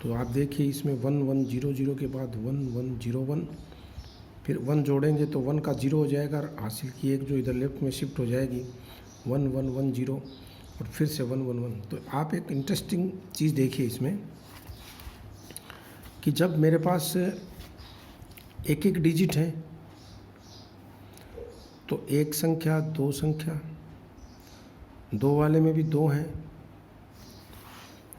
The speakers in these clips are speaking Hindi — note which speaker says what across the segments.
Speaker 1: तो आप देखिए इसमें 1100 के बाद 1101, फिर 1 जोड़ेंगे तो 1 का 0 हो जाएगा, और हासिल की एक जो इधर लेफ्ट में शिफ्ट हो जाएगी 1110, और फिर से 111। तो आप एक इंटरेस्टिंग चीज़ देखिए इसमें कि जब मेरे पास एक एक डिजिट है तो एक संख्या, दो संख्या, दो वाले में भी दो हैं,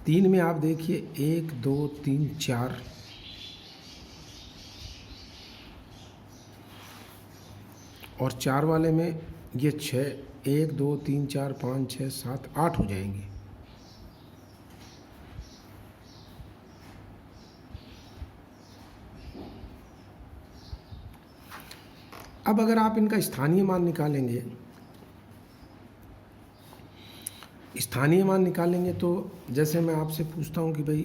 Speaker 1: 3 में आप देखिए 1 2 3 4, और 4 वाले में ये 6, 1 2 3 4 5 6 7 8 हो जाएंगे। अब अगर आप इनका स्थानीय मान निकालेंगे, तो जैसे मैं आपसे पूछता हूँ कि भाई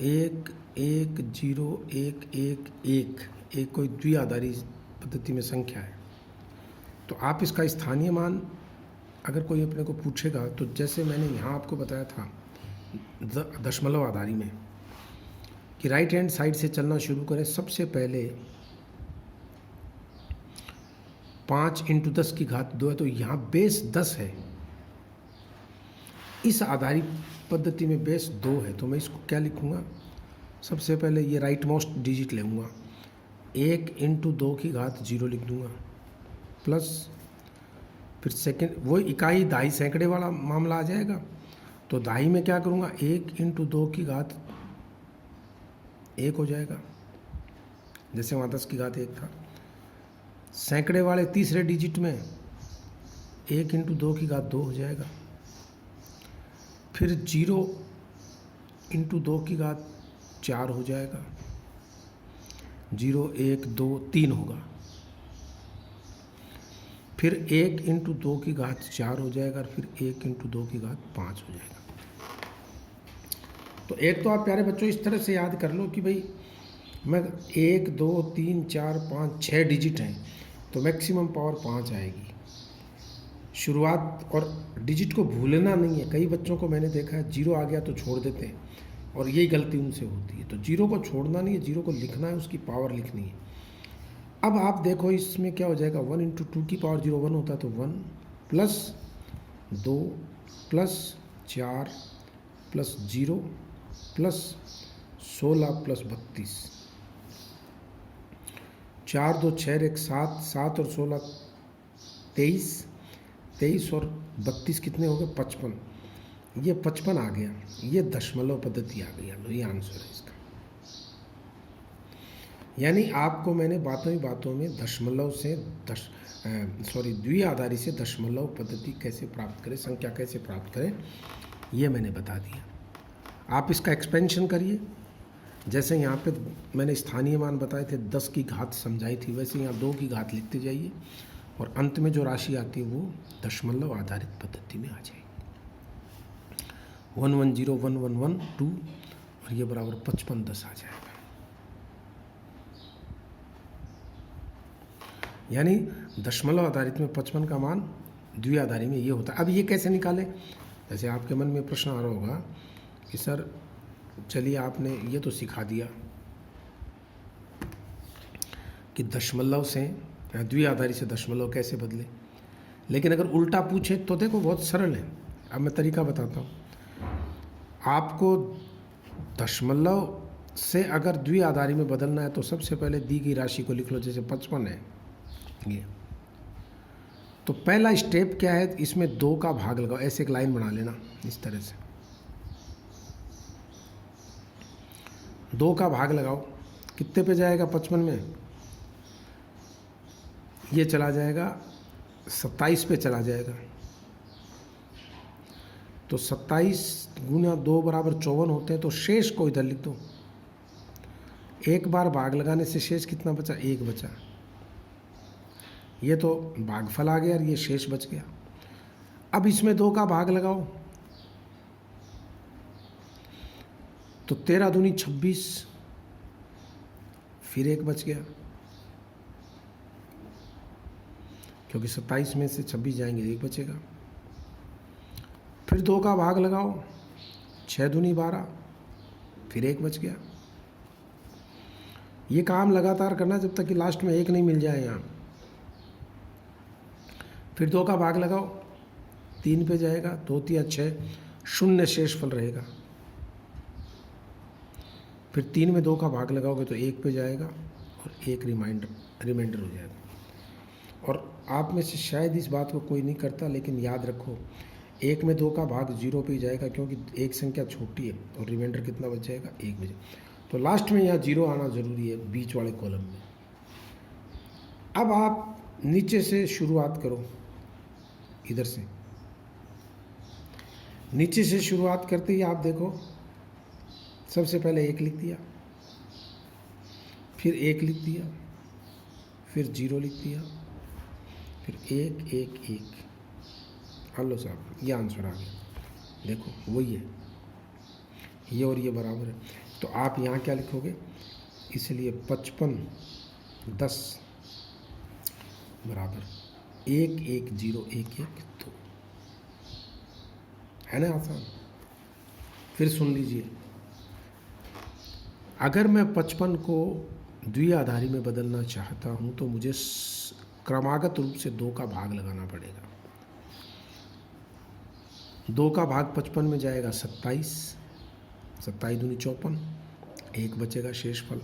Speaker 1: 1 1 0 1 1 1 कोई द्विआधारी पद्धति में संख्या है, तो आप इसका स्थानीय मान अगर कोई अपने को पूछेगा, तो जैसे मैंने यहाँ आपको बताया था दशमलव आधारी में कि राइट हैंड साइड से चलना शुरू करें। सबसे पहले 5 × 10 की घात 2 है, तो यहाँ बेस 10 है। इस आधारी पद्धति में बेस 2 है, तो मैं इसको क्या लिखूँगा, सबसे पहले ये राइट मोस्ट डिजिट लूँगा, 1 × 2 की घात 0 लिख दूँगा, प्लस फिर सेकंड वो इकाई दहाई सैकड़े वाला मामला आ जाएगा। तो दहाई में क्या करूँगा, 1 × 2 की घात 1 हो जाएगा, जैसे वहाँ 10 की घात 1 था। सैकड़े वाले तीसरे डिजिट में 1 × 2 की घात 2 हो जाएगा, फिर 0 × 2 की घात 4 हो जाएगा, 0 1 2 3 होगा, फिर 1 × 2 की घात 4 हो जाएगा, और फिर 1 × 2 की घात 5 हो जाएगा। तो एक तो आप प्यारे बच्चों इस तरह से याद कर लो कि भाई मैं 1 2 3 4 5 6 डिजिट हैं, तो मैक्सिमम पावर 5 आएगी शुरुआत। और डिजिट को भूलना नहीं है। कई बच्चों को मैंने देखा है 0 आ गया तो छोड़ देते हैं, और यही गलती उनसे होती है। तो 0 को छोड़ना नहीं है, 0 को लिखना है, उसकी पावर लिखनी है। अब आप देखो इसमें क्या हो जाएगा, 1 × 2 की पावर 0 1 होता है, तो 1 plus 2 plus 4 plus 0 plus 16 plus 32, 4 2 6 1 7, 7 और 16 23, 23 और 32 कितने हो गए, 55। ये 55 आ गया, ये दशमलव पद्धति आ गई। लो ये आंसर है इसका। यानी आपको मैंने बातों ही बातों में दशमलव से द्विआधारी से दशमलव पद्धति कैसे प्राप्त करें, संख्या कैसे प्राप्त करें, ये मैंने बता दिया। आप इसका एक्सपेंशन करिए। जैसे यहाँ पे मैंने स्थानीय मान बताए थे, 10 की घात समझाई थी, वैसे यहाँ 2 की घात लिखते जाइए, और अंत में जो राशि आती है वो दशमलव आधारित पद्धति में आ जाएगी। 110 111 2, और ये बराबर 55 10 आ जाएगा। यानी दशमलव आधारित में 55 का मान द्विआधारी में ये होता है। अब ये कैसे निकालें, जैसे आपके मन में प्रश्न आ रहा होगा कि सर चलिए आपने ये तो सिखा दिया कि दशमलव से द्विआधारी से दशमलव कैसे बदले, लेकिन अगर उल्टा पूछे तो देखो बहुत सरल है। अब मैं तरीका बताता हूँ आपको। दशमलव से अगर द्विआधारी में बदलना है तो सबसे पहले दी गई राशि को लिख लो, जैसे 55 है ये, तो पहला स्टेप क्या है, इसमें 2 का भाग लगाओ। ऐसे एक लाइन बना लेना इस तरह से, 2 का भाग लगाओ, कितने पे जाएगा 55 में, ये चला जाएगा 27 पे चला जाएगा। तो 27 × 2 = 54 होते हैं, तो शेष को इधर लिख दो। एक बार भाग लगाने से शेष कितना बचा, 1 बचा। ये तो भागफल आ गया और ये शेष बच गया। अब इसमें 2 का भाग लगाओ, तो 13 दूनी 26, फिर 1 बच गया, क्योंकि 27 में से 26 जाएंगे, 1 बचेगा। फिर 2 का भाग लगाओ, 6 दूनी 12, फिर 1 बच गया। ये काम लगातार करना जब तक कि लास्ट में 1 नहीं मिल जाए यहाँ। फिर 2 का भाग लगाओ, 3 पे जाएगा, 2 तिया 6, 0 शेषफल रहेगा। फिर 3 में 2 का भाग लगाओगे तो 1 पे जाएगा और 1 रिमाइंडर हो जाएगा। और आप में से शायद इस बात को कोई नहीं करता, लेकिन याद रखो 1 में 2 का भाग 0 पे ही जाएगा, क्योंकि एक संख्या छोटी है और रिमाइंडर कितना बच जाएगा, 1 बचे। तो लास्ट में यहाँ 0 आना ज़रूरी है बीच वाले कॉलम में। अब आप नीचे से शुरुआत करो, इधर से नीचे से शुरुआत करते ही आप देखो सबसे पहले 1 लिख दिया, फिर 1 लिख दिया, फिर 0 लिख दिया, फिर 1 1 1। हेलो साहब, ये आंसर आ गया। देखो वही है, ये और ये बराबर है। तो आप यहाँ क्या लिखोगे, इसलिए 55 10 बराबर 1 1 0 1 1 2। है ना आसान। फिर सुन लीजिए, अगर मैं 55 को द्विआधारी में बदलना चाहता हूँ तो मुझे क्रमागत रूप से 2 का भाग लगाना पड़ेगा। 2 का भाग 55 में जाएगा 27, 27 दूनी 54, 1 बचेगा शेषफल।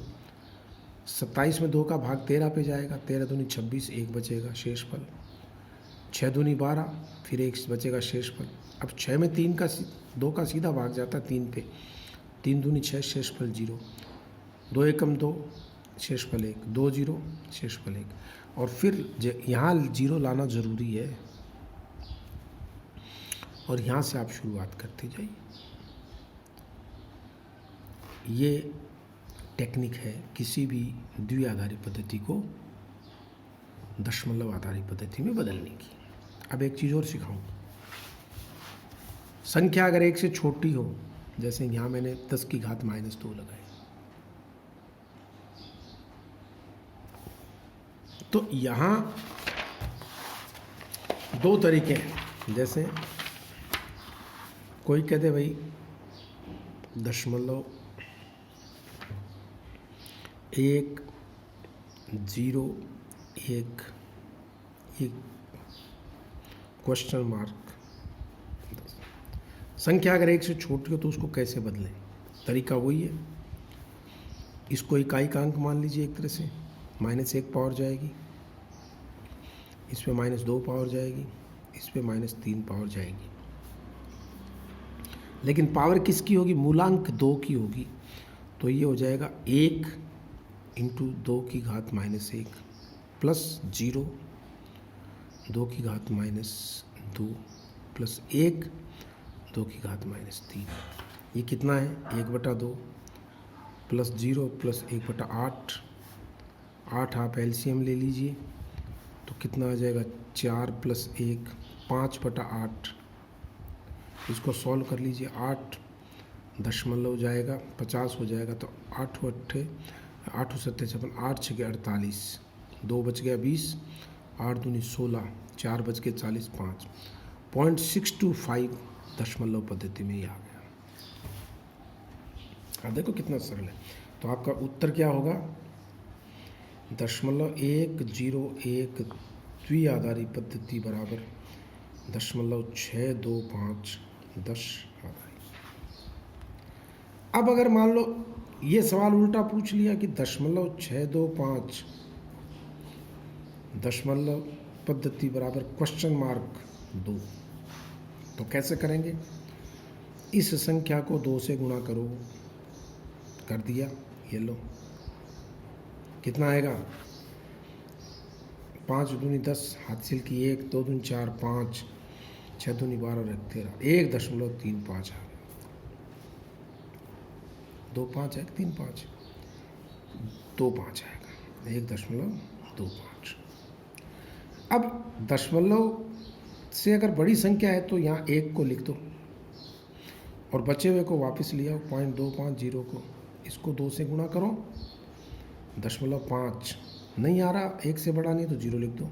Speaker 1: 27 में 2 का भाग 13 पे जाएगा, 13 दूनी 26, 1 बचेगा शेषफल। 6 दूनी 12, फिर 1 बचेगा शेषफल। अब 6 में 2 का सीधा भाग जाता है 3 पे, 3 दूनी 6, शेषफल 0, 2 एकम 2, शेषफल 1, 2 0, शेषफल 1। और फिर यहाँ 0 लाना ज़रूरी है, और यहाँ से आप शुरुआत करते जाइए। ये टेक्निक है किसी भी द्विआधारी पद्धति को दशमलव आधारी पद्धति में बदलने की। अब एक चीज़ और सिखाऊं, संख्या अगर 1 से छोटी हो, जैसे यहाँ मैंने 10 की घात -2 लगाई, तो यहाँ 2 तरीके हैं। जैसे कोई कहते भाई 0.1 0 1 क्वेश्चन मार्क। संख्या अगर 1 से छोटी हो तो उसको कैसे बदलें, तरीका वही है। इसको इकाई का अंक मान लीजिए, एक तरह से -1 पावर जाएगी, इस पे -2 पावर जाएगी, इस पे -3 पावर जाएगी। लेकिन पावर किसकी होगी, मूलांक 2 की होगी। तो ये हो जाएगा 1 × 2 की घात -1 प्लस 0 2 की घात -2 प्लस 1 2 की घात -3। ये कितना है, 1/2 प्लस 0 प्लस 1/8। 8 आप एलसीएम ले लीजिए तो कितना आ जाएगा, 4 प्लस 1 5/8। इसको सॉल्व कर लीजिए, 8 दशमलव जाएगा 50 हो जाएगा, तो 8 7 56, 8 6 48, 2 बच गया 20, 8 दूनी 16, 4 बच के 40, 5 0.625 दशमलव पद्धति में ही आ गया। अब देखो कितना सरल है। तो आपका उत्तर क्या होगा, 0.101 द्विआधारी पद्धति बराबर 0.625 10 आधारी। अब अगर मान लो ये सवाल उल्टा पूछ लिया कि 0.625 दशमलव पद्धति बराबर क्वेश्चन मार्क 2, तो कैसे करेंगे, इस संख्या को 2 से गुणा करो, कर दिया, ये लो कितना आएगा, 5 दूनी 10, हासिल की 1, 2 दूनी 4 5, 6 दूनी 12 और 13, 1.35 आ गया। 2 5 है 3 5, 2 5 आएगा, 1.25। अब दशमलव से अगर बड़ी संख्या है तो यहाँ 1 को लिख दो और बचे हुए को वापस ले आओ, 0.250 को, इसको 2 से गुणा करो, 0.5 नहीं आ रहा, 1 से बड़ा नहीं तो 0 लिख दो,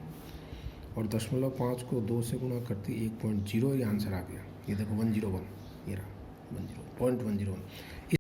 Speaker 1: और 0.5 को 2 से गुणा करती 1.0, ये आंसर आ गया। ये देखो 101, ये रहा 101.